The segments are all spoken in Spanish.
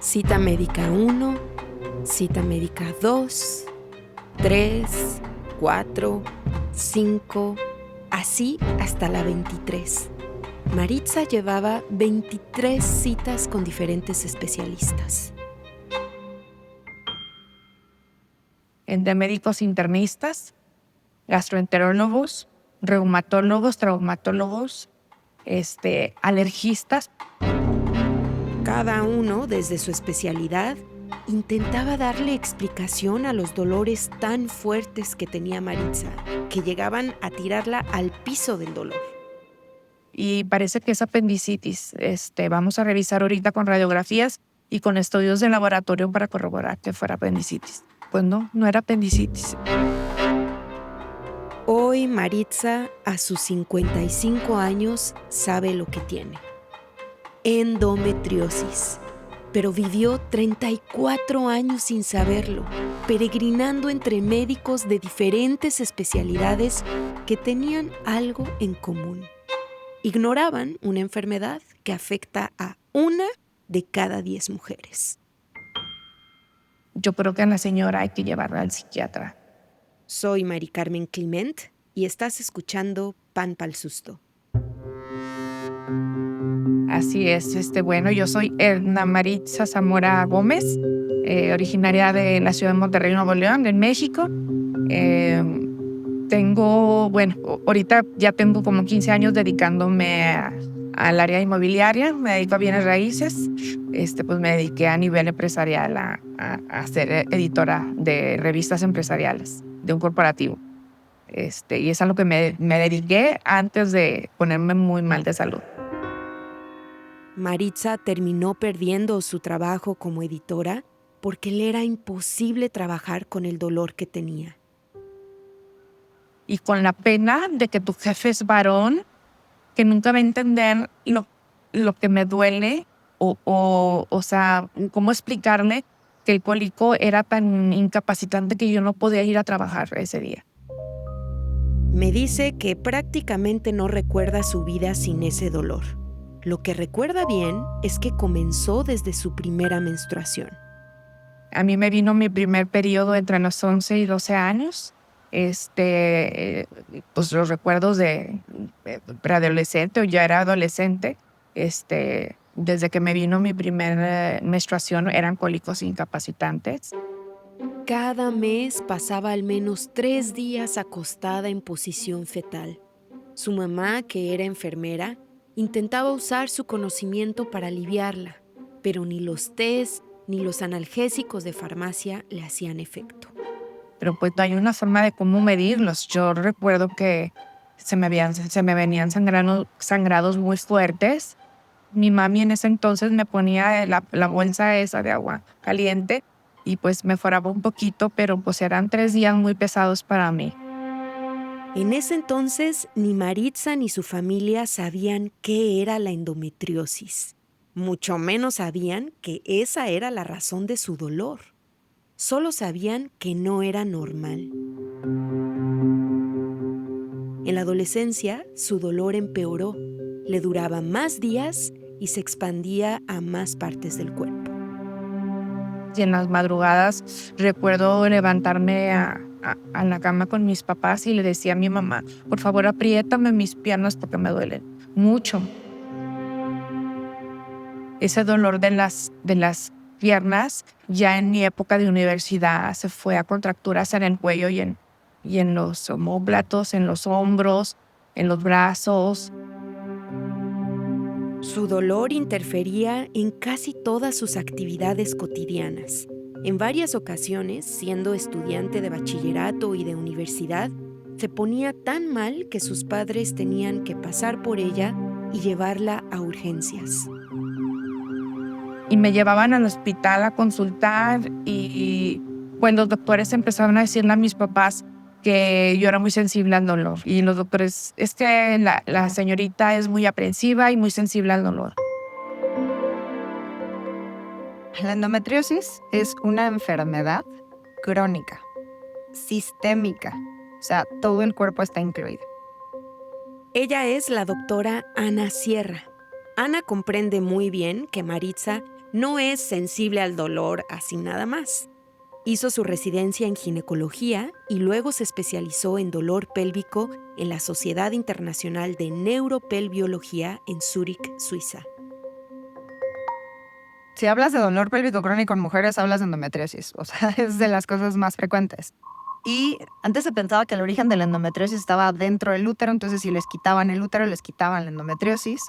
Cita médica 1, cita médica 2, 3, 4, 5, así hasta la 23. Maritza llevaba 23 citas con diferentes especialistas. Entre médicos internistas, gastroenterólogos, reumatólogos, traumatólogos, alergistas. Cada uno, desde su especialidad, intentaba darle explicación a los dolores tan fuertes que tenía Maritza, que llegaban a tirarla al piso del dolor. Y parece que es apendicitis. Vamos a revisar ahorita con radiografías y con estudios de laboratorio para corroborar que fuera apendicitis. Pues no era apendicitis. Hoy Maritza, a sus 55 años, sabe lo que tiene: endometriosis. Pero vivió 34 años sin saberlo, peregrinando entre médicos de diferentes especialidades que tenían algo en común. Ignoraban una enfermedad que afecta a 1 de cada 10 mujeres. Yo creo que a la señora hay que llevarla al psiquiatra. Soy Mari Carmen Clement y estás escuchando Pan Pa'l Susto. Así es. Bueno, yo soy Edna Maritza Zamora Gómez, originaria de la ciudad de Monterrey, Nuevo León, en México. Ahorita ya tengo como 15 años dedicándome al área inmobiliaria, me dedico a bienes raíces. Pues me dediqué a nivel empresarial a ser editora de revistas empresariales de un corporativo. Y es a lo que me dediqué antes de ponerme muy mal de salud. Maritza terminó perdiendo su trabajo como editora porque le era imposible trabajar con el dolor que tenía. Y con la pena de que tu jefe es varón, que nunca va a entender lo que me duele, o sea, cómo explicarle que el cólico era tan incapacitante que yo no podía ir a trabajar ese día. Me dice que prácticamente no recuerda su vida sin ese dolor. Lo que recuerda bien es que comenzó desde su primera menstruación. A mí me vino mi primer periodo entre los 11 y 12 años. Pues los recuerdos de preadolescente o ya era adolescente, desde que me vino mi primera menstruación eran cólicos incapacitantes. Cada mes pasaba al menos 3 días acostada en posición fetal. Su mamá, que era enfermera, intentaba usar su conocimiento para aliviarla, pero ni los tés ni los analgésicos de farmacia le hacían efecto. Pero pues no hay una forma de cómo medirlos. Yo recuerdo que se me venían sangrados muy fuertes. Mi mami en ese entonces me ponía la bolsa esa de agua caliente y pues me foraba un poquito, pero pues eran 3 días muy pesados para mí. En ese entonces, ni Maritza ni su familia sabían qué era la endometriosis. Mucho menos sabían que esa era la razón de su dolor. Solo sabían que no era normal. En la adolescencia, su dolor empeoró, le duraba más días y se expandía a más partes del cuerpo. Y en las madrugadas recuerdo levantarme a la cama con mis papás y le decía a mi mamá, por favor apriétame mis piernas porque me duelen mucho. Ese dolor de las piernas ya en mi época de universidad se fue a contracturas en el cuello y en los omóplatos, en los hombros, en los brazos. Su dolor interfería en casi todas sus actividades cotidianas. En varias ocasiones, siendo estudiante de bachillerato y de universidad, se ponía tan mal que sus padres tenían que pasar por ella y llevarla a urgencias. Y me llevaban al hospital a consultar y pues los doctores empezaron a decirle a mis papás que yo era muy sensible al dolor. Y los doctores, es que la señorita es muy aprensiva y muy sensible al dolor. La endometriosis es una enfermedad crónica, sistémica, o sea, todo el cuerpo está incluido. Ella es la doctora Ana Sierra. Ana comprende muy bien que Maritza No es sensible al dolor así nada más. Hizo su residencia en ginecología y luego se especializó en dolor pélvico en la Sociedad Internacional de Neuropelviología en Zúrich, Suiza. Si hablas de dolor pélvico crónico en mujeres, hablas de endometriosis. O sea, es de las cosas más frecuentes. Y antes se pensaba que el origen de la endometriosis estaba dentro del útero, entonces si les quitaban el útero, les quitaban la endometriosis.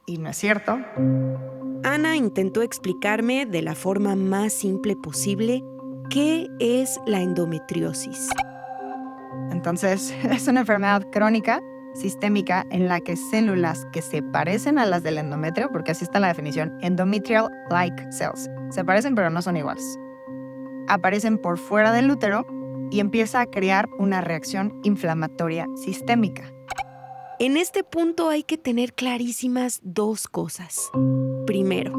Y no es cierto. Ana intentó explicarme de la forma más simple posible qué es la endometriosis. Entonces, es una enfermedad crónica, sistémica, en la que células que se parecen a las del endometrio, porque así está la definición, endometrial-like cells, se parecen pero no son iguales, aparecen por fuera del útero y empieza a crear una reacción inflamatoria sistémica. En este punto hay que tener clarísimas dos cosas. Primero,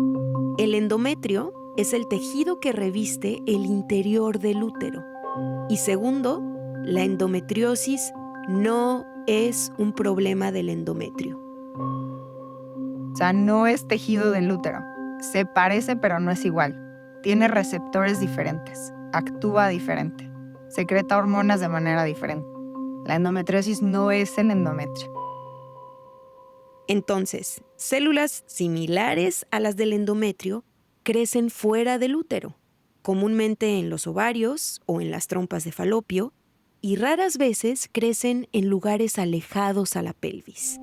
el endometrio es el tejido que reviste el interior del útero. Y segundo, la endometriosis no es un problema del endometrio. O sea, no es tejido del útero. Se parece pero no es igual. Tiene receptores diferentes. Actúa diferente. Secreta hormonas de manera diferente. La endometriosis no es el endometrio. Entonces, células similares a las del endometrio crecen fuera del útero, comúnmente en los ovarios o en las trompas de falopio, y raras veces crecen en lugares alejados a la pelvis.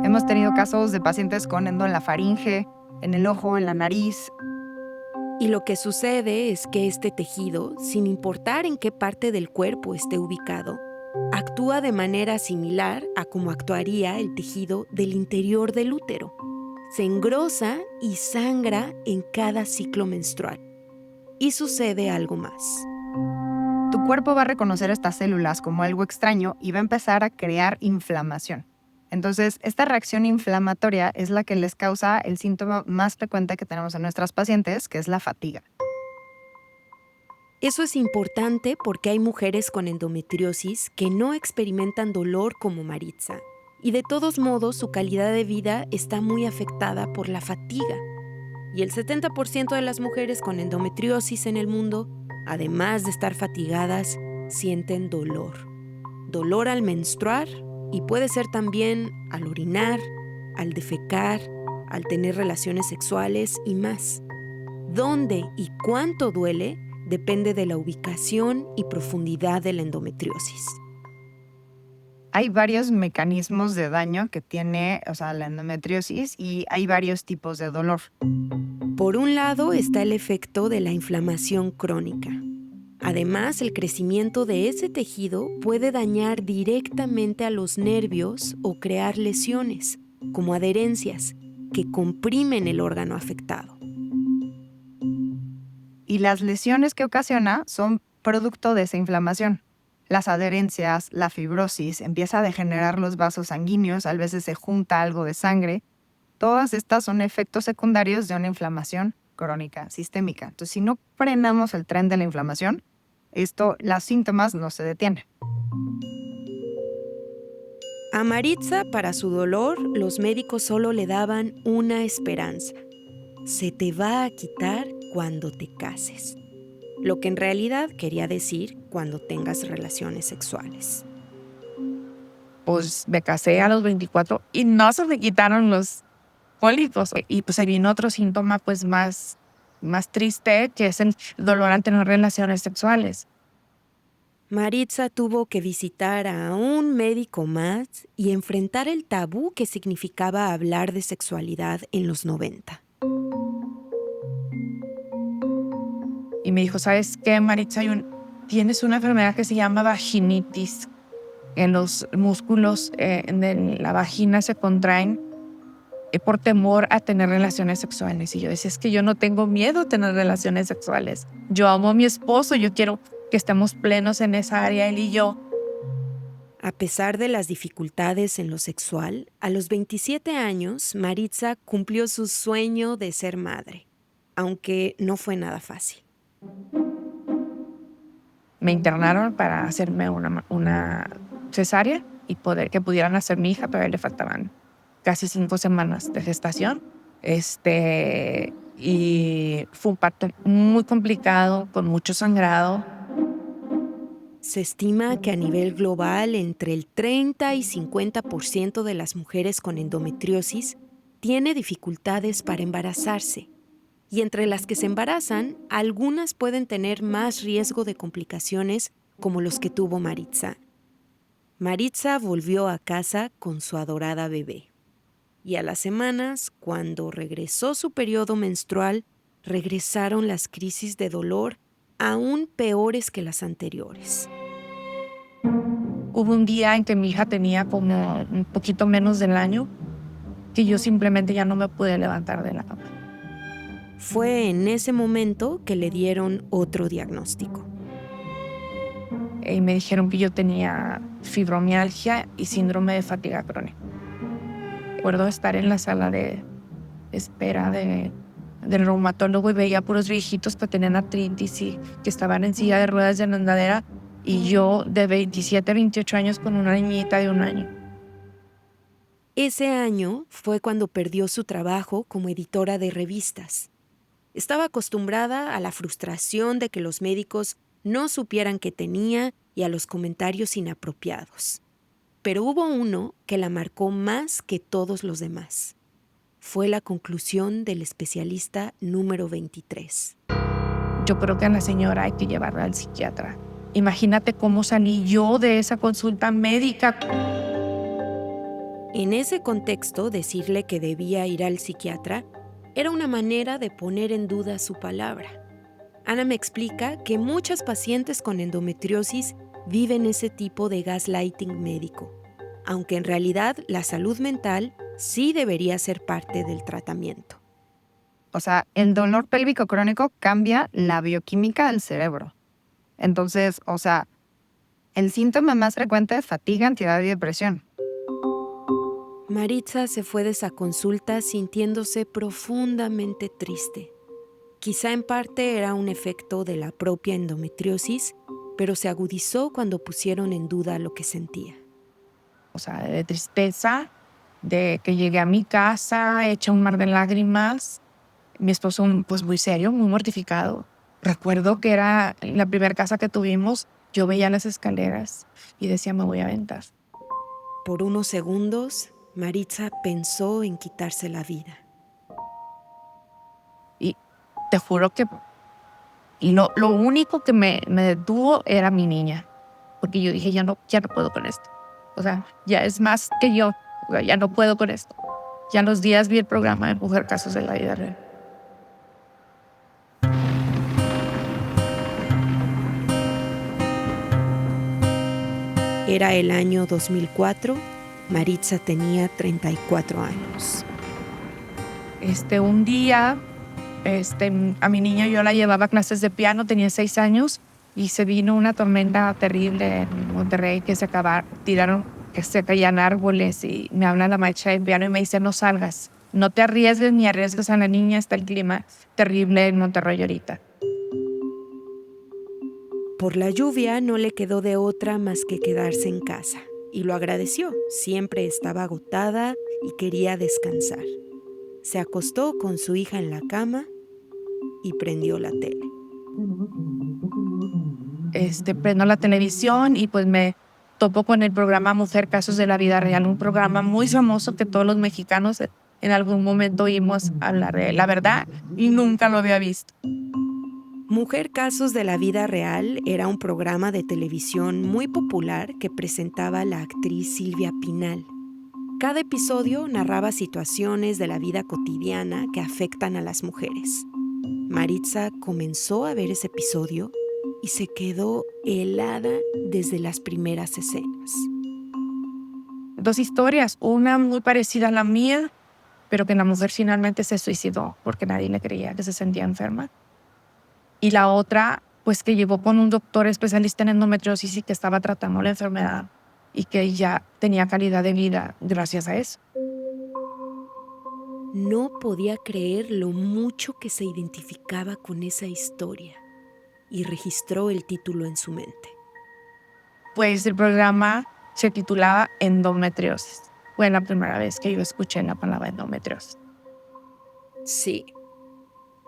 Hemos tenido casos de pacientes con endo en la faringe, en el ojo, en la nariz. Y lo que sucede es que este tejido, sin importar en qué parte del cuerpo esté ubicado, actúa de manera similar a como actuaría el tejido del interior del útero. Se engrosa y sangra en cada ciclo menstrual. Y sucede algo más. Tu cuerpo va a reconocer estas células como algo extraño y va a empezar a crear inflamación. Entonces, esta reacción inflamatoria es la que les causa el síntoma más frecuente que tenemos en nuestras pacientes, que es la fatiga. Eso es importante porque hay mujeres con endometriosis que no experimentan dolor como Maritza, y de todos modos su calidad de vida está muy afectada por la fatiga. Y el 70% de las mujeres con endometriosis en el mundo, además de estar fatigadas, sienten dolor. Dolor al menstruar y puede ser también al orinar, al defecar, al tener relaciones sexuales y más. ¿Dónde y cuánto duele? Depende de la ubicación y profundidad de la endometriosis. Hay varios mecanismos de daño que tiene, la endometriosis y hay varios tipos de dolor. Por un lado está el efecto de la inflamación crónica. Además, el crecimiento de ese tejido puede dañar directamente a los nervios o crear lesiones, como adherencias, que comprimen el órgano afectado. Y las lesiones que ocasiona son producto de esa inflamación. Las adherencias, la fibrosis, empieza a degenerar los vasos sanguíneos, a veces se junta algo de sangre. Todas estas son efectos secundarios de una inflamación crónica sistémica. Entonces, si no frenamos el tren de la inflamación, los síntomas no se detienen. A Maritza, para su dolor, los médicos solo le daban una esperanza. Se te va a quitar cuando te cases. Lo que en realidad quería decir cuando tengas relaciones sexuales. Pues me casé a los 24 y no se me quitaron los pólipos. Y pues ahí vino otro síntoma pues más triste, que es el dolor al tener relaciones sexuales. Maritza tuvo que visitar a un médico más y enfrentar el tabú que significaba hablar de sexualidad en los 90. Y me dijo, ¿sabes qué, Maritza? Tienes una enfermedad que se llama vaginitis. En los músculos de la vagina se contraen por temor a tener relaciones sexuales. Y yo decía, es que yo no tengo miedo a tener relaciones sexuales. Yo amo a mi esposo, yo quiero que estemos plenos en esa área, él y yo. A pesar de las dificultades en lo sexual, a los 27 años, Maritza cumplió su sueño de ser madre, aunque no fue nada fácil. Me internaron para hacerme una cesárea y que pudieran nacer mi hija, pero le faltaban casi 5 semanas de gestación. y fue un parto muy complicado, con mucho sangrado. Se estima que a nivel global entre el 30 y 50% de las mujeres con endometriosis tiene dificultades para embarazarse. Y entre las que se embarazan, algunas pueden tener más riesgo de complicaciones como los que tuvo Maritza. Maritza volvió a casa con su adorada bebé. Y a las semanas, cuando regresó su periodo menstrual, regresaron las crisis de dolor aún peores que las anteriores. Hubo un día en que mi hija tenía como un poquito menos del año, que yo simplemente ya no me pude levantar de la cama. Fue en ese momento que le dieron otro diagnóstico. Y me dijeron que yo tenía fibromialgia y síndrome de fatiga crónica. Recuerdo estar en la sala de espera del reumatólogo y veía puros viejitos que tenían artritis y que estaban en silla de ruedas de andadera, y yo de 27 a 28 años con una niñita de 1 año. Ese año fue cuando perdió su trabajo como editora de revistas. Estaba acostumbrada a la frustración de que los médicos no supieran qué tenía y a los comentarios inapropiados. Pero hubo uno que la marcó más que todos los demás. Fue la conclusión del especialista número 23. Yo creo que a la señora hay que llevarla al psiquiatra. Imagínate cómo salí yo de esa consulta médica. En ese contexto, decirle que debía ir al psiquiatra era una manera de poner en duda su palabra. Ana me explica que muchas pacientes con endometriosis viven ese tipo de gaslighting médico, aunque en realidad la salud mental sí debería ser parte del tratamiento. O sea, el dolor pélvico crónico cambia la bioquímica del cerebro. Entonces, o sea, el síntoma más frecuente es fatiga, ansiedad y depresión. Maritza se fue de esa consulta sintiéndose profundamente triste. Quizá en parte era un efecto de la propia endometriosis, pero se agudizó cuando pusieron en duda lo que sentía. O sea, de tristeza, de que llegué a mi casa hecha un mar de lágrimas. Mi esposo, pues muy serio, muy mortificado. Recuerdo que era la primera casa que tuvimos, yo veía las escaleras y decía, me voy a aventar. Por unos segundos, Maritza pensó en quitarse la vida. Y te juro que lo único que me detuvo era mi niña. Porque yo dije, ya no puedo con esto. O sea, ya es más que yo. O sea, ya no puedo con esto. Ya en los días vi el programa de Mujer Casos de la Vida Real. Era el año 2004, Maritza tenía 34 años. Un día, a mi niña yo la llevaba a clases de piano, tenía 6 años, y se vino una tormenta terrible en Monterrey que se caían árboles, y me habla la maestra de piano y me dice, no salgas, no te arriesgues ni arriesgues a la niña, está el clima terrible en Monterrey ahorita. Por la lluvia no le quedó de otra más que quedarse en casa, y lo agradeció. Siempre estaba agotada y quería descansar. Se acostó con su hija en la cama y prendió la tele. Prendo la televisión y pues me topo con el programa Mujer Casos de la Vida Real, un programa muy famoso que todos los mexicanos en algún momento oímos hablar de él. La verdad, nunca lo había visto. Mujer Casos de la Vida Real era un programa de televisión muy popular que presentaba la actriz Silvia Pinal. Cada episodio narraba situaciones de la vida cotidiana que afectan a las mujeres. Maritza comenzó a ver ese episodio y se quedó helada desde las primeras escenas. 2 historias, una muy parecida a la mía, pero que la mujer finalmente se suicidó porque nadie le creía que se sentía enferma. Y la otra, pues que llevó con un doctor especialista en endometriosis y que estaba tratando la enfermedad y que ya tenía calidad de vida gracias a eso. No podía creer lo mucho que se identificaba con esa historia y registró el título en su mente. Pues el programa se titulaba Endometriosis. Fue la primera vez que yo escuché la palabra endometriosis. Sí,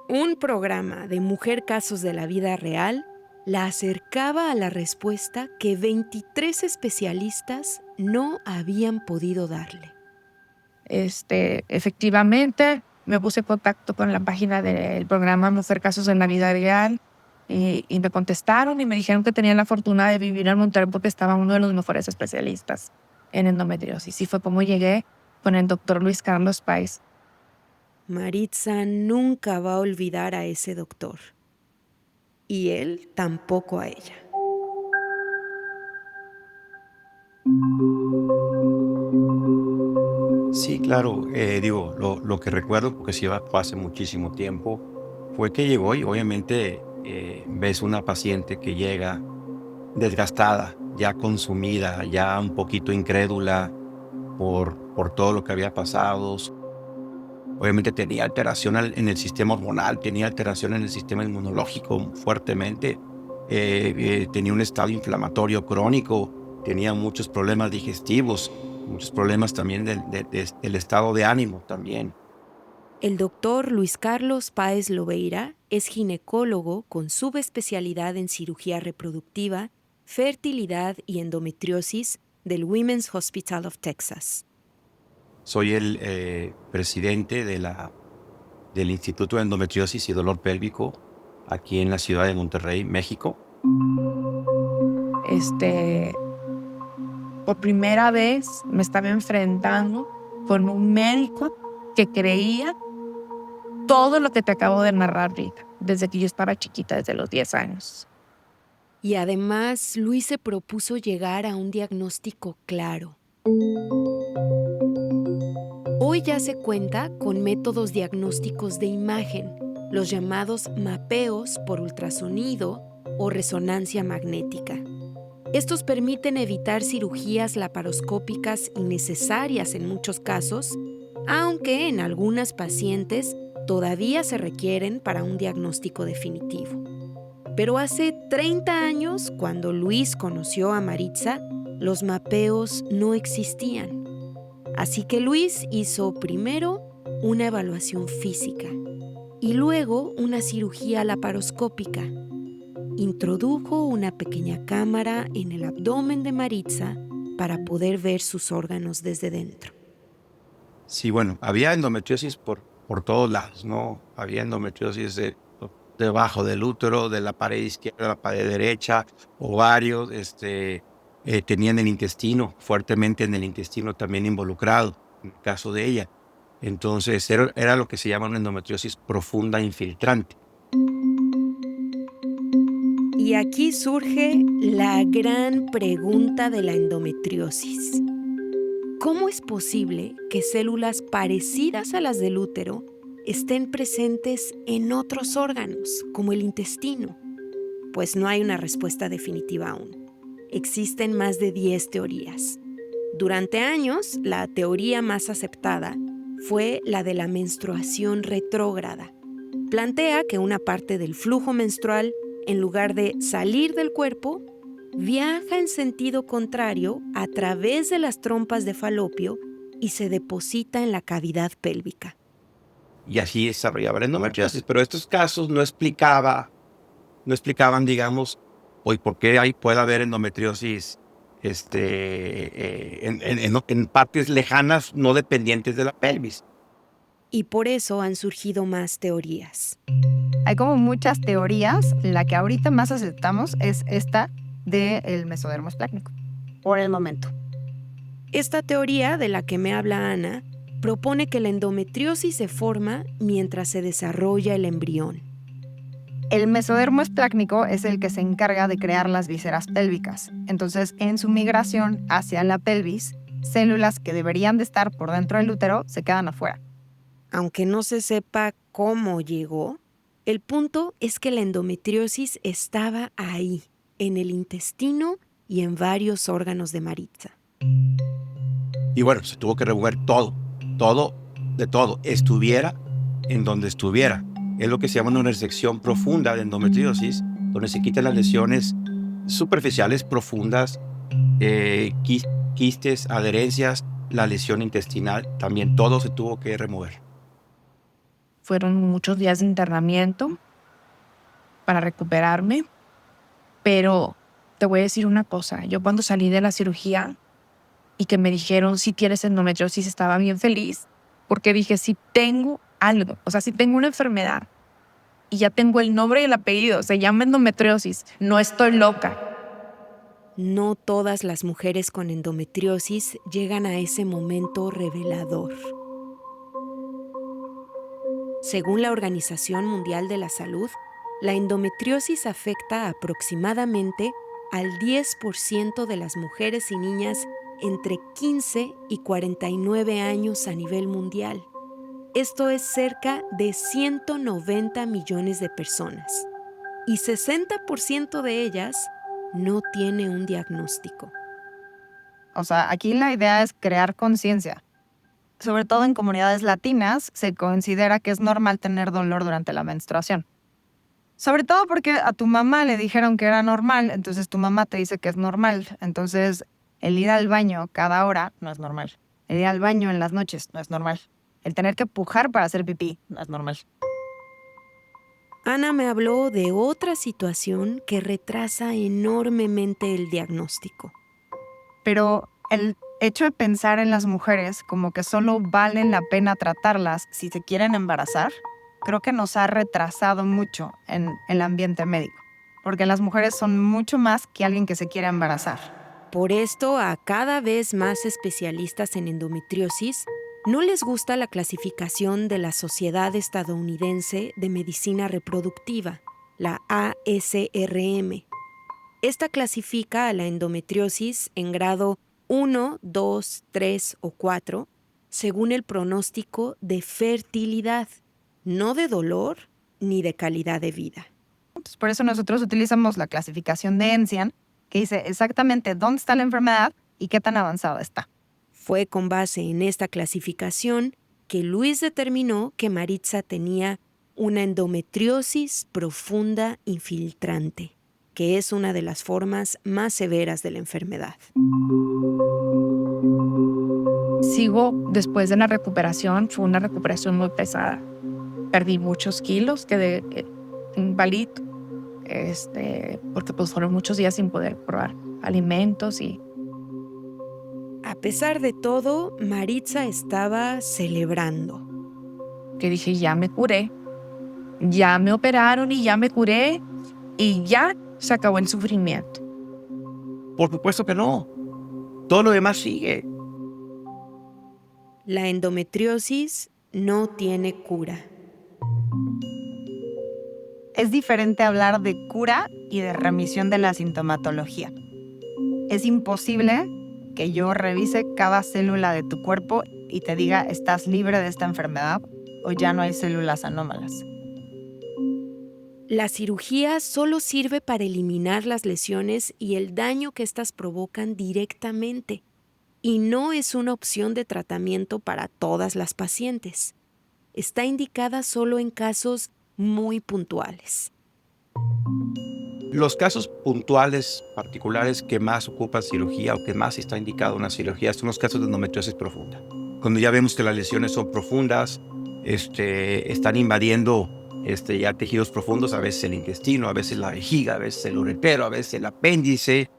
Un programa de Mujer Casos de la Vida Real la acercaba a la respuesta que 23 especialistas no habían podido darle. Efectivamente, me puse en contacto con la página del programa Mujer Casos en la Vida Real y me contestaron y me dijeron que tenían la fortuna de vivir en Monterrey porque estaba uno de los mejores especialistas en endometriosis. Y fue como llegué con el doctor Luis Carlos Páez. Maritza nunca va a olvidar a ese doctor. Y él tampoco a ella. Sí, claro, lo que recuerdo, porque sí fue hace muchísimo tiempo, fue que llegó y obviamente ves una paciente que llega desgastada, ya consumida, ya un poquito incrédula por todo lo que había pasado. Obviamente tenía alteración en el sistema hormonal, tenía alteración en el sistema inmunológico fuertemente, tenía un estado inflamatorio crónico, tenía muchos problemas digestivos, muchos problemas también del estado de ánimo también. El doctor Luis Carlos Páez Lobeira es ginecólogo con subespecialidad en cirugía reproductiva, fertilidad y endometriosis del Women's Hospital of Texas. Soy el presidente del Instituto de Endometriosis y Dolor Pélvico aquí en la ciudad de Monterrey, México. Por primera vez me estaba enfrentando con un médico que creía todo lo que te acabo de narrar ahorita, desde que yo estaba chiquita, desde los 10 años. Y además, Luis se propuso llegar a un diagnóstico claro. Hoy ya se cuenta con métodos diagnósticos de imagen, los llamados mapeos por ultrasonido o resonancia magnética. Estos permiten evitar cirugías laparoscópicas innecesarias en muchos casos, aunque en algunas pacientes todavía se requieren para un diagnóstico definitivo. Pero hace 30 años, cuando Luis conoció a Maritza, los mapeos no existían. Así que Luis hizo primero una evaluación física y luego una cirugía laparoscópica. Introdujo una pequeña cámara en el abdomen de Maritza para poder ver sus órganos desde dentro. Sí, bueno, había endometriosis por todos lados, ¿no? Había endometriosis debajo del útero, de la pared izquierda, de la pared derecha, ovarios, tenían el intestino, fuertemente en el intestino también involucrado, en el caso de ella. Entonces era lo que se llama una endometriosis profunda infiltrante. Y aquí surge la gran pregunta de la endometriosis. ¿Cómo es posible que células parecidas a las del útero estén presentes en otros órganos, como el intestino? Pues no hay una respuesta definitiva aún. Existen más de 10 teorías. Durante años, la teoría más aceptada fue la de la menstruación retrógrada. Plantea que una parte del flujo menstrual, en lugar de salir del cuerpo, viaja en sentido contrario a través de las trompas de Falopio y se deposita en la cavidad pélvica. Y así desarrollaba la endometriosis, pero estos casos no explicaban, digamos, hoy por qué ahí puede haber endometriosis en partes lejanas no dependientes de la pelvis. Y por eso han surgido más teorías. Hay como muchas teorías. La que ahorita más aceptamos es esta del mesodermo esplácnico, por el momento. Esta teoría de la que me habla Ana propone que la endometriosis se forma mientras se desarrolla el embrión. El mesodermo esplácnico es el que se encarga de crear las vísceras pélvicas. Entonces, en su migración hacia la pelvis, células que deberían de estar por dentro del útero se quedan afuera. Aunque no se sepa cómo llegó, el punto es que la endometriosis estaba ahí, en el intestino y en varios órganos de Maritza. Y bueno, se tuvo que remover todo, estuviera en donde estuviera. Es lo que se llama una resección profunda de endometriosis, donde se quitan las lesiones superficiales profundas, quistes, adherencias, la lesión intestinal, también todo se tuvo que remover. Fueron muchos días de internamiento para recuperarme. Pero te voy a decir una cosa. Yo cuando salí de la cirugía y que me dijeron si tienes endometriosis, estaba bien feliz. Porque dije, si tengo algo, o sea, si tengo una enfermedad y ya tengo el nombre y el apellido, se llama endometriosis, no estoy loca. No todas las mujeres con endometriosis llegan a ese momento revelador. Según la Organización Mundial de la Salud, la endometriosis afecta aproximadamente al 10% de las mujeres y niñas entre 15 y 49 años a nivel mundial. Esto es cerca de 190 millones de personas. Y 60% de ellas no tiene un diagnóstico. O sea, aquí la idea es crear conciencia. Sobre todo en comunidades latinas se considera que es normal tener dolor durante la menstruación. Sobre todo porque a tu mamá le dijeron que era normal, entonces tu mamá te dice que es normal. Entonces, el ir al baño cada hora no es normal. El ir al baño en las noches no es normal. El tener que pujar para hacer pipí no es normal. Ana me habló de otra situación que retrasa enormemente el diagnóstico. Pero el hecho de pensar en las mujeres como que solo vale la pena tratarlas si se quieren embarazar, creo que nos ha retrasado mucho en el ambiente médico. Porque las mujeres son mucho más que alguien que se quiera embarazar. Por esto, a cada vez más especialistas en endometriosis no les gusta la clasificación de la Sociedad Estadounidense de Medicina Reproductiva, la ASRM. Esta clasifica a la endometriosis en grado 1, 2, 3 o 4, según el pronóstico de fertilidad, no de dolor ni de calidad de vida. Entonces, por eso nosotros utilizamos la clasificación de Enzian, que dice exactamente dónde está la enfermedad y qué tan avanzada está. Fue con base en esta clasificación que Luis determinó que Maritza tenía una endometriosis profunda infiltrante, que es una de las formas más severas de la enfermedad. Sigo después de la recuperación, fue una recuperación muy pesada. Perdí muchos kilos, quedé inválido, porque pues fueron muchos días sin poder probar alimentos y... A pesar de todo, Maritza estaba celebrando. Que dije, ya me curé, ya me operaron y ya me curé y ya se acabó el sufrimiento. Por supuesto que no. Todo lo demás sigue. La endometriosis no tiene cura. Es diferente hablar de cura y de remisión de la sintomatología. Es imposible que yo revise cada célula de tu cuerpo y te diga estás libre de esta enfermedad o ya no hay células anómalas. La cirugía solo sirve para eliminar las lesiones y el daño que éstas provocan directamente, y no es una opción de tratamiento para todas las pacientes. Está indicada solo en casos muy puntuales. Los casos puntuales, particulares, que más ocupan cirugía o que más está indicado una cirugía son los casos de endometriosis profunda. Cuando ya vemos que las lesiones son profundas, están invadiendo ya tejidos profundos, a veces el intestino, a veces la vejiga, a veces el uretero, a veces el apéndice.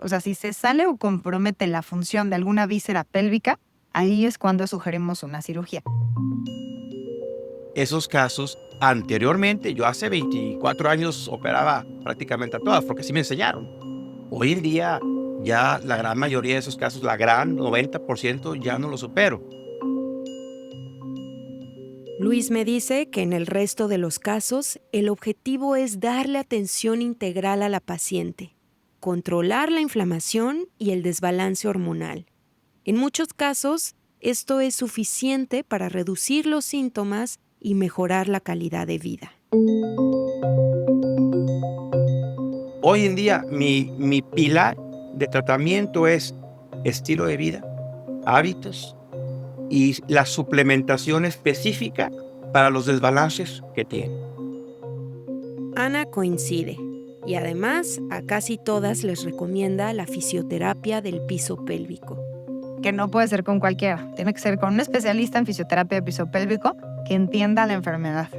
O sea, si se sale o compromete la función de alguna víscera pélvica, ahí es cuando sugerimos una cirugía. Esos casos, anteriormente, yo hace 24 años operaba prácticamente a todas, porque así me enseñaron. Hoy en día, ya la gran mayoría de esos casos, la gran 90%, ya no los opero. Luis me dice que en el resto de los casos, el objetivo es darle atención integral a la paciente, controlar la inflamación y el desbalance hormonal. En muchos casos, esto es suficiente para reducir los síntomas y mejorar la calidad de vida. Hoy en día, mi pilar de tratamiento es estilo de vida, hábitos y la suplementación específica para los desbalances que tiene. Ana coincide y además a casi todas les recomienda la fisioterapia del piso pélvico. Que no puede ser con cualquiera. Tiene que ser con un especialista en fisioterapia de piso pélvico que entienda la enfermedad.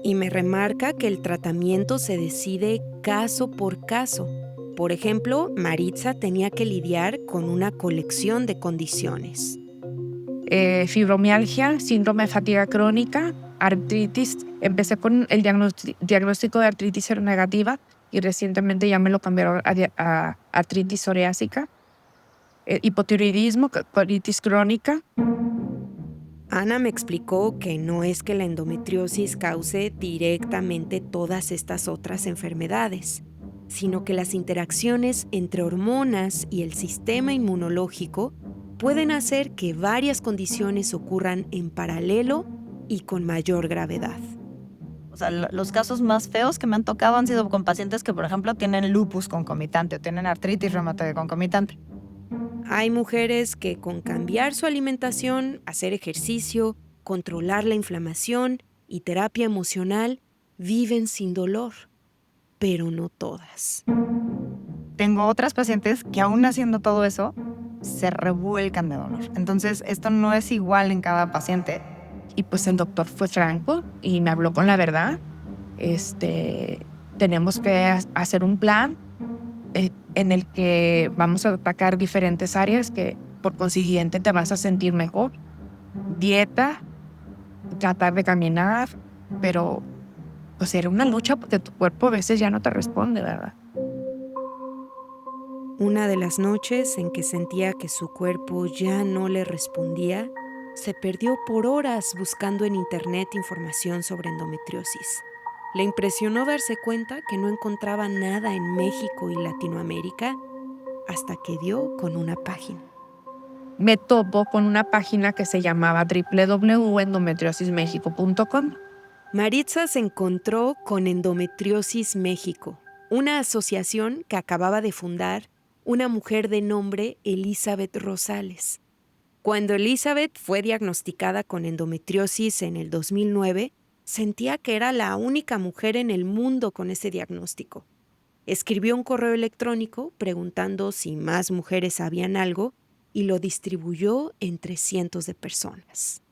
Y me remarca que el tratamiento se decide caso por caso. Por ejemplo, Maritza tenía que lidiar con una colección de condiciones. Fibromialgia, síndrome de fatiga crónica, artritis. Empecé con el diagnóstico de artritis seronegativa y recientemente ya me lo cambiaron a artritis psoriásica. Hipotiroidismo, colitis crónica. Ana me explicó que no es que la endometriosis cause directamente todas estas otras enfermedades, sino que las interacciones entre hormonas y el sistema inmunológico pueden hacer que varias condiciones ocurran en paralelo y con mayor gravedad. O sea, los casos más feos que me han tocado han sido con pacientes que, por ejemplo, tienen lupus concomitante o tienen artritis reumatoide concomitante. Hay mujeres que con cambiar su alimentación, hacer ejercicio, controlar la inflamación y terapia emocional viven sin dolor, pero no todas. Tengo otras pacientes que aún haciendo todo eso, se revuelcan de dolor. Entonces, esto no es igual en cada paciente. Y pues el doctor fue franco y me habló con la verdad. Tenemos que hacer un plan en el que vamos a atacar diferentes áreas que por consiguiente te vas a sentir mejor. Dieta, tratar de caminar, pero pues era una lucha porque tu cuerpo a veces ya no te responde, ¿verdad? Una de las noches en que sentía que su cuerpo ya no le respondía, se perdió por horas buscando en internet información sobre endometriosis. Le impresionó darse cuenta que no encontraba nada en México y Latinoamérica hasta que dio con una página. Me topo con una página que se llamaba www.endometriosismexico.com. Maritza se encontró con Endometriosis México, una asociación que acababa de fundar una mujer de nombre Elizabeth Rosales. Cuando Elizabeth fue diagnosticada con endometriosis en el 2009, sentía que era la única mujer en el mundo con ese diagnóstico. Escribió un correo electrónico preguntando si más mujeres sabían algo y lo distribuyó entre cientos de personas.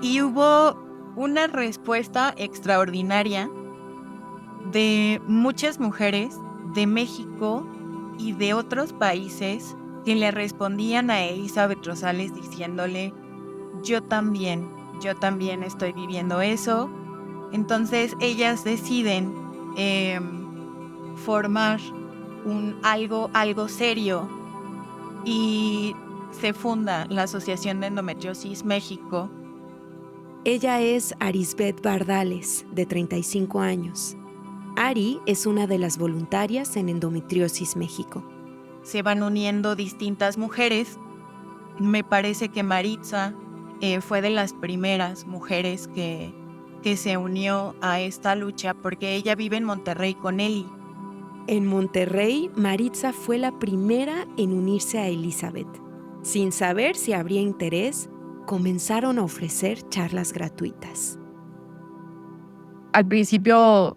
Y hubo una respuesta extraordinaria de muchas mujeres de México y de otros países que le respondían a Elizabeth Rosales diciéndole, yo también estoy viviendo eso. Entonces ellas deciden formar algo serio y se funda la Asociación de Endometriosis México. Ella es Arisbeth Bardales, de 35 años. Ari es una de las voluntarias en Endometriosis México. Se van uniendo distintas mujeres. Me parece que Maritza fue de las primeras mujeres que se unió a esta lucha porque ella vive en Monterrey con Eli. En Monterrey, Maritza fue la primera en unirse a Elizabeth. Sin saber si habría interés, comenzaron a ofrecer charlas gratuitas. Al principio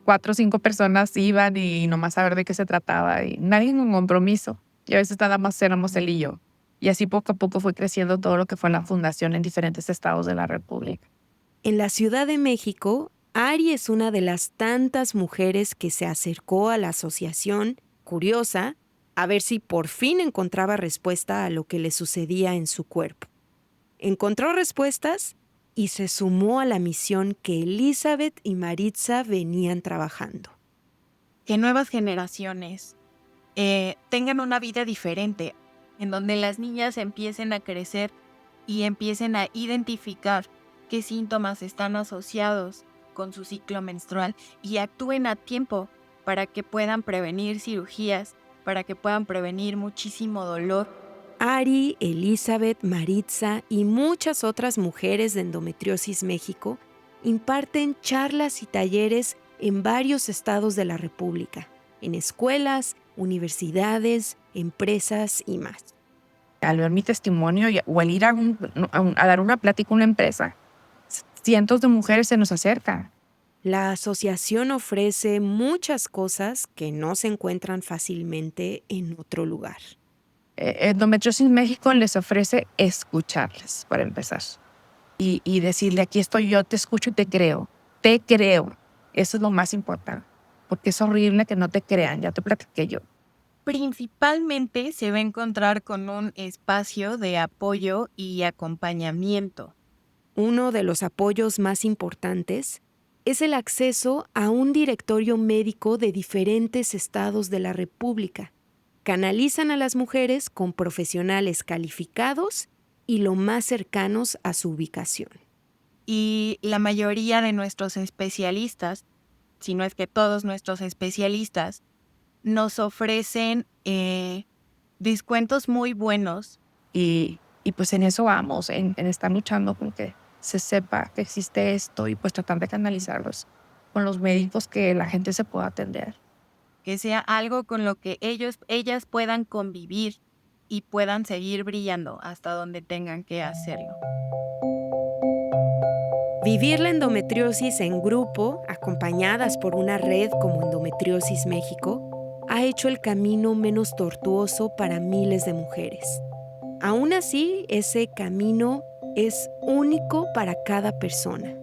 4 o 5 personas iban y nomás a ver de qué se trataba y nadie con compromiso. Y a veces nada más éramos él y yo. Y así poco a poco fue creciendo todo lo que fue la fundación en diferentes estados de la República. En la Ciudad de México, Ari es una de las tantas mujeres que se acercó a la asociación, curiosa, a ver si por fin encontraba respuesta a lo que le sucedía en su cuerpo. Encontró respuestas y se sumó a la misión que Elizabeth y Maritza venían trabajando. Que nuevas generaciones tengan una vida diferente, en donde las niñas empiecen a crecer y empiecen a identificar qué síntomas están asociados con su ciclo menstrual y actúen a tiempo para que puedan prevenir cirugías, para que puedan prevenir muchísimo dolor. Ari, Elizabeth, Maritza y muchas otras mujeres de Endometriosis México imparten charlas y talleres en varios estados de la República, en escuelas, universidades, empresas y más. Al ver mi testimonio o al ir a dar una plática a una empresa, cientos de mujeres se nos acercan. La asociación ofrece muchas cosas que no se encuentran fácilmente en otro lugar. Endometriosis México les ofrece escucharles, para empezar. Y decirle, aquí estoy yo, te escucho y te creo. Te creo. Eso es lo más importante. Porque es horrible que no te crean, ya te platiqué yo. Principalmente se va a encontrar con un espacio de apoyo y acompañamiento. Uno de los apoyos más importantes es el acceso a un directorio médico de diferentes estados de la República. Canalizan a las mujeres con profesionales calificados y lo más cercanos a su ubicación. Y la mayoría de nuestros especialistas, si no es que todos nuestros especialistas, nos ofrecen descuentos muy buenos. Y pues en eso vamos, en estar luchando con que se sepa que existe esto y pues tratar de canalizarlos con los médicos que la gente se pueda atender. Que sea algo con lo que ellas puedan convivir y puedan seguir brillando hasta donde tengan que hacerlo. Vivir la endometriosis en grupo, acompañadas por una red como Endometriosis México, ha hecho el camino menos tortuoso para miles de mujeres. Aún así, ese camino es único para cada persona.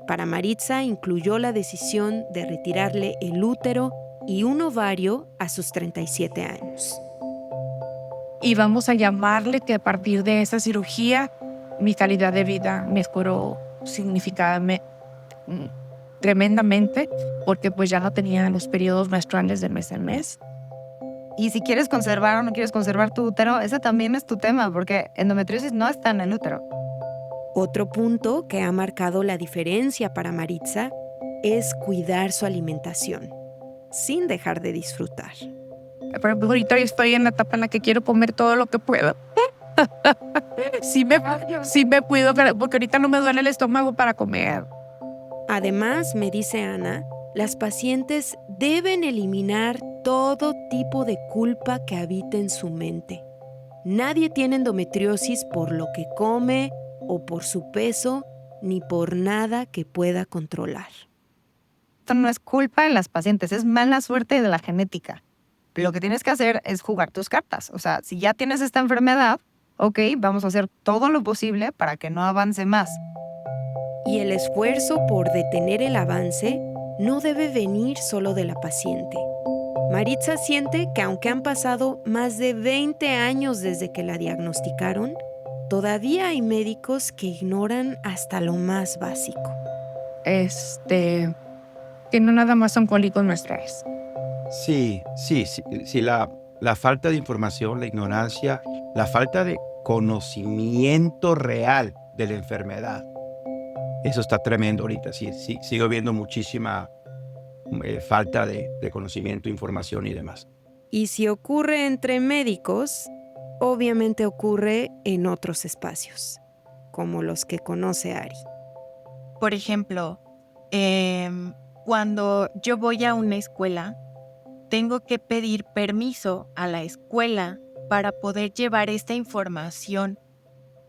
Para Maritza incluyó la decisión de retirarle el útero y un ovario a sus 37 años. Y vamos a llamarle que a partir de esa cirugía mi calidad de vida mejoró significativamente, tremendamente, porque pues ya no tenía los periodos menstruales de mes en mes. Y si quieres conservar o no quieres conservar tu útero, ese también es tu tema, porque endometriosis no está en el útero. Otro punto que ha marcado la diferencia para Maritza es cuidar su alimentación, sin dejar de disfrutar. Por ejemplo, ahorita estoy en la etapa en la que quiero comer todo lo que puedo. sí me cuido, porque ahorita no me duele el estómago para comer. Además, me dice Ana, las pacientes deben eliminar todo tipo de culpa que habita en su mente. Nadie tiene endometriosis por lo que come o por su peso, ni por nada que pueda controlar. Esto no es culpa de las pacientes, es mala suerte de la genética. Lo que tienes que hacer es jugar tus cartas. O sea, si ya tienes esta enfermedad, ok, vamos a hacer todo lo posible para que no avance más. Y el esfuerzo por detener el avance no debe venir solo de la paciente. Maritza siente que aunque han pasado más de 20 años desde que la diagnosticaron, todavía hay médicos que ignoran hasta lo más básico. Que no nada más son cólicos menstruales. Sí, la falta de información, la ignorancia, la falta de conocimiento real de la enfermedad. Eso está tremendo ahorita, sí, sigo viendo muchísima falta de conocimiento, información y demás. Y si ocurre entre médicos, obviamente ocurre en otros espacios, como los que conoce Ari. Por ejemplo, cuando yo voy a una escuela, tengo que pedir permiso a la escuela para poder llevar esta información,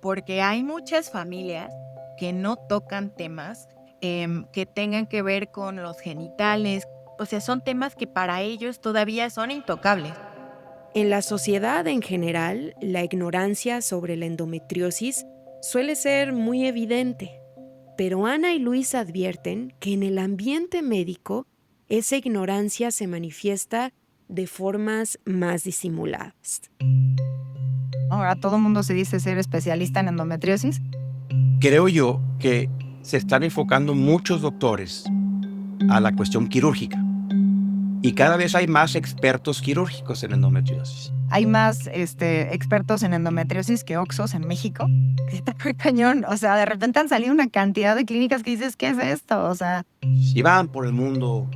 porque hay muchas familias que no tocan temas que tengan que ver con los genitales. O sea, son temas que para ellos todavía son intocables. En la sociedad en general, la ignorancia sobre la endometriosis suele ser muy evidente, pero Ana y Luis advierten que en el ambiente médico esa ignorancia se manifiesta de formas más disimuladas. Ahora todo el mundo se dice ser especialista en endometriosis. Creo yo que se están enfocando muchos doctores a la cuestión quirúrgica y cada vez hay más expertos quirúrgicos en endometriosis. Hay más expertos en endometriosis que oxos en México. Está muy cañón. O sea, de repente han salido una cantidad de clínicas que dices, ¿qué es esto? O sea, Si van por el mundo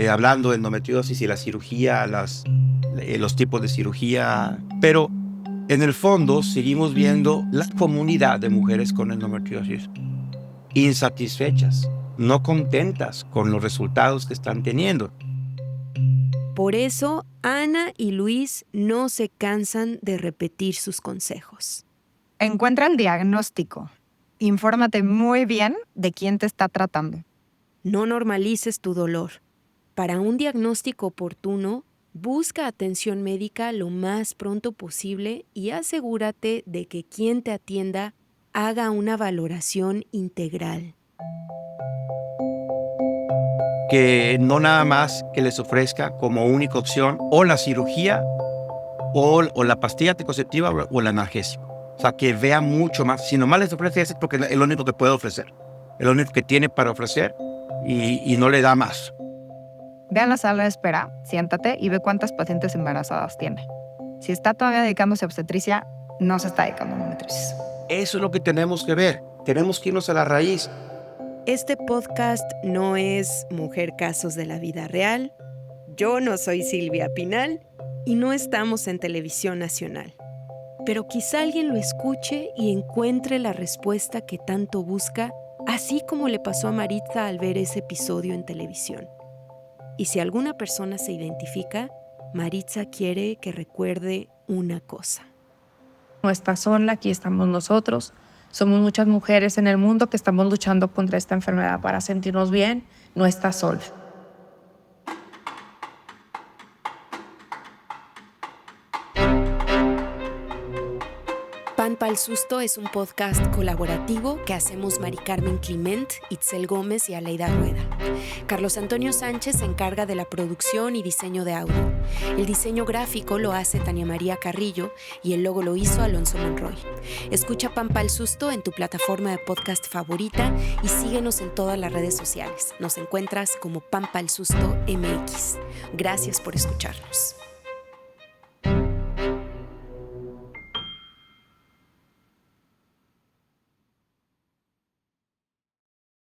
hablando de endometriosis y la cirugía, los tipos de cirugía, pero en el fondo seguimos viendo la comunidad de mujeres con endometriosis insatisfechas, no contentas con los resultados que están teniendo. Por eso, Ana y Luis no se cansan de repetir sus consejos. encuentra el diagnóstico. Infórmate muy bien de quién te está tratando. No normalices tu dolor. Para un diagnóstico oportuno, Busca atención médica lo más pronto posible y asegúrate de que quien te atienda haga una valoración integral. Que no nada más que les ofrezca como única opción o la cirugía o la pastilla anticonceptiva o el analgésico. O sea, que vea mucho más. Si nomás les ofrece eso es porque es lo único que puede ofrecer. Es lo único que tiene para ofrecer y no le da más. Ve a la sala de espera, siéntate y ve cuántas pacientes embarazadas tiene. Si está todavía dedicándose a obstetricia, no se está dedicando a endometriosis. Eso es lo que tenemos que ver. Tenemos que irnos a la raíz. Este podcast no es Mujer Casos de la Vida Real. Yo no soy Silvia Pinal y no estamos en Televisión Nacional. Pero quizá alguien lo escuche y encuentre la respuesta que tanto busca, así como le pasó a Maritza al ver ese episodio en televisión. Y si alguna persona se identifica, Maritza quiere que recuerde una cosa. No estás sola, aquí estamos nosotros. Somos muchas mujeres en el mundo que estamos luchando contra esta enfermedad para sentirnos bien. No estás sola. Pan Pa'l Susto es un podcast colaborativo que hacemos Mari Carmen Clement, Itzel Gómez y Aleida Rueda. Carlos Antonio Sánchez se encarga de la producción y diseño de audio. El diseño gráfico lo hace Tania María Carrillo y el logo lo hizo Alonso Monroy. Escucha Pan Pa'l Susto en tu plataforma de podcast favorita y síguenos en todas las redes sociales. Nos encuentras como Pan Pa'l Susto MX. Gracias por escucharnos.